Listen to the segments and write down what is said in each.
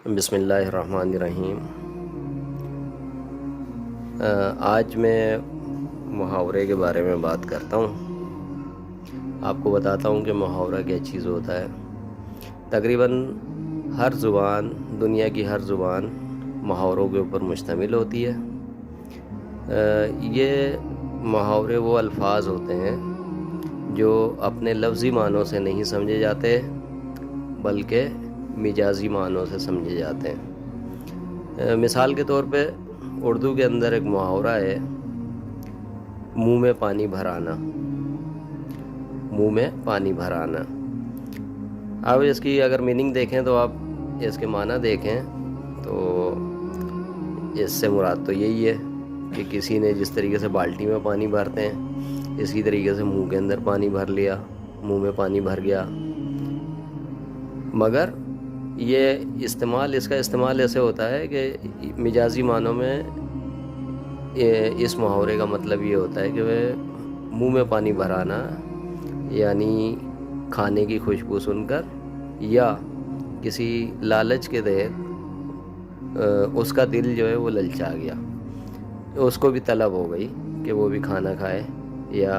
بسم اللہ الرحمن الرحیم۔ آج میں محاورے کے بارے میں بات کرتا ہوں۔ آپ کو بتاتا ہوں کہ محاورہ کیا چیز ہوتا ہے۔ تقریباً ہر زبان، دنیا کی ہر زبان محاوروں کے اوپر مشتمل ہوتی ہے۔ یہ محاورے وہ الفاظ ہوتے ہیں جو اپنے لفظی معنوں سے نہیں سمجھے جاتے بلکہ مجازی معنوں سے سمجھے جاتے ہیں۔ مثال کے طور پہ اردو کے اندر ایک محاورہ ہے، منہ میں پانی بھر آنا۔ منہ میں پانی بھر آنا، اب اس کی اگر میننگ دیکھیں تو آپ اس کے معنی دیکھیں تو اس سے مراد تو یہی ہے کہ کسی نے جس طریقے سے بالٹی میں پانی بھرتے ہیں اسی طریقے سے منہ کے اندر پانی بھر لیا، منہ میں پانی بھر گیا۔ مگر یہ اس کا استعمال ایسے ہوتا ہے کہ مجازی معنوں میں اس محاورے کا مطلب یہ ہوتا ہے کہ وہ منہ میں پانی بھرانا، یعنی کھانے کی خوشبو سن کر یا کسی لالچ کے تحت اس کا دل جو ہے وہ للچا گیا، اس کو بھی طلب ہو گئی کہ وہ بھی کھانا کھائے، یا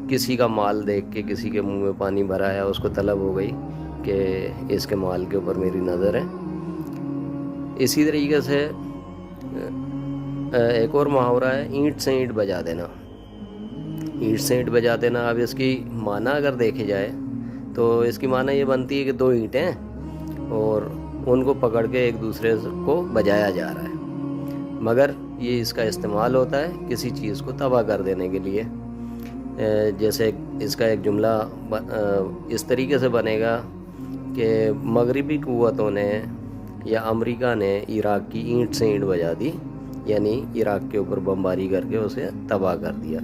کسی کا مال دیکھ کے کسی کے منہ میں پانی بھرایا، اس کو طلب ہو گئی کہ اس کے مال کے اوپر میری نظر ہے۔ اسی طریقے سے ایک اور محاورہ ہے، اینٹ سے اینٹ بجا دینا۔ اینٹ سے اینٹ بجا دینا، اب اس کی معنی اگر دیکھی جائے تو اس کی معنی یہ بنتی ہے کہ دو اینٹیں اور ان کو پکڑ کے ایک دوسرے کو بجایا جا رہا ہے، مگر یہ اس کا استعمال ہوتا ہے کسی چیز کو تباہ کر دینے کے لیے۔ جیسے اس کا ایک جملہ اس طریقے سے بنے گا کہ مغربی قوتوں نے یا امریکہ نے عراق کی اینٹ سے اینٹ بجا دی، یعنی عراق کے اوپر بمباری کر کے اسے تباہ کر دیا۔